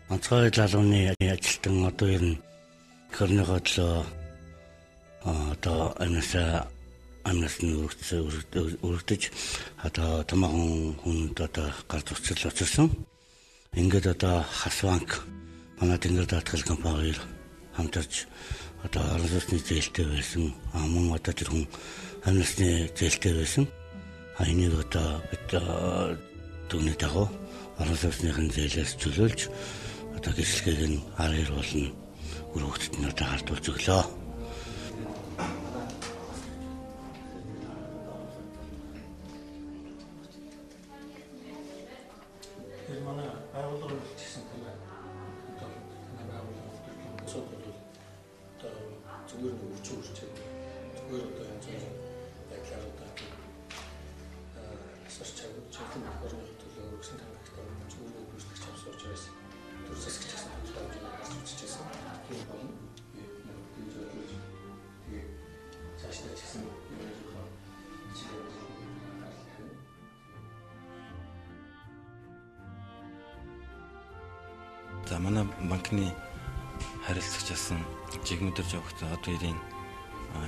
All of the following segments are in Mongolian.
онцгой залууны ажилтан одоо ер нь корныгоо төлөө одоо амнаас нь өргөдөж одоо томоохон хүнд одоо гар зурцал учирсан. Ингээд одоо Хас банк манай тэнгэр даатгал компани хамтарч одоо орон сууцны зээлтэй байсан. Мөн одоо тэр хүн амнасны зээлтэй байсан. Энийг одоо бид түүний дагуу орон сууцны зээлээс чөлөөлж одоо гэрчлэгийг нь араар болно өргөгдөд нь одоо хардуулж өглөө. Манай байгууллагын үлдсэн тийм одоо байгууллагын цог бол одоо зүгээр нэг үржүүлж зүгээр одоо янз бүрийн байдлаар одоо асарч чагтын хорны төлөө өргөсөн тамхитай зүгээр үргэлжлэх чавс учраас төр засагч гэсэн томцоолж асуучижсэн. Тийм болно. Тэгээ цаашдаа ч гэсэн За манай банкны харилцагч асан жигмөдөрж явахдаа одоо ирийн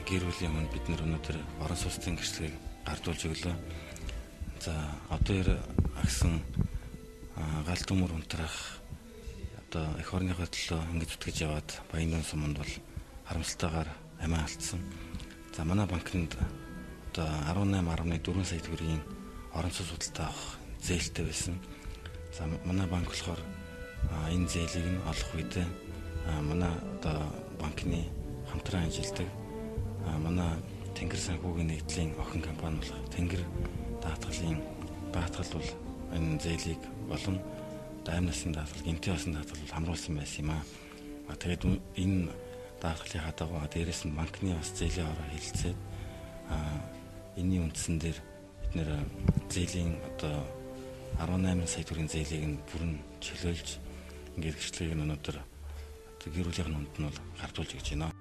гэр бүлийн өмнө бид нар өнөөдөр орон сууцын гэрчлэгийг гардуулж өглөө. За одоо агсан гал төмөр унтрах одоо эх орныхоо төлөө ингэж зүтгэж яваад Баян суманд бол харамсалтайгаар амиа алдсан. За манай банкнд одоо 18.4 сая төгрөгийн орон сууц худалдаа авах зээлтэй байсан. За манай банк болохоор энэ зээлийг нь олох үедээ манай одоо банкны хамтран ажилладаг манай Тэнгэр санхүүгийн нэгдлийн охин компани болох Тэнгэр даатгалын баатгал бол энэ зээлийг болон амнасны даатгал, гэмтээ басан даатгал хамруулсан байсан юм аа. Тэгээд энэ даатгалынхаа дагуу дээрээс нь банкны бас зээлийн ороо хэлэлцээд энэний үндсэн дээр бид нэр зээлийн одоо 18 сая төгрөгийн зээлийг нь бүрэн чөлөөлж ингээд гэрчлэгийг нь өнөөдөр гэр бүлийн хүнд нь бол гардуулж гэж байна.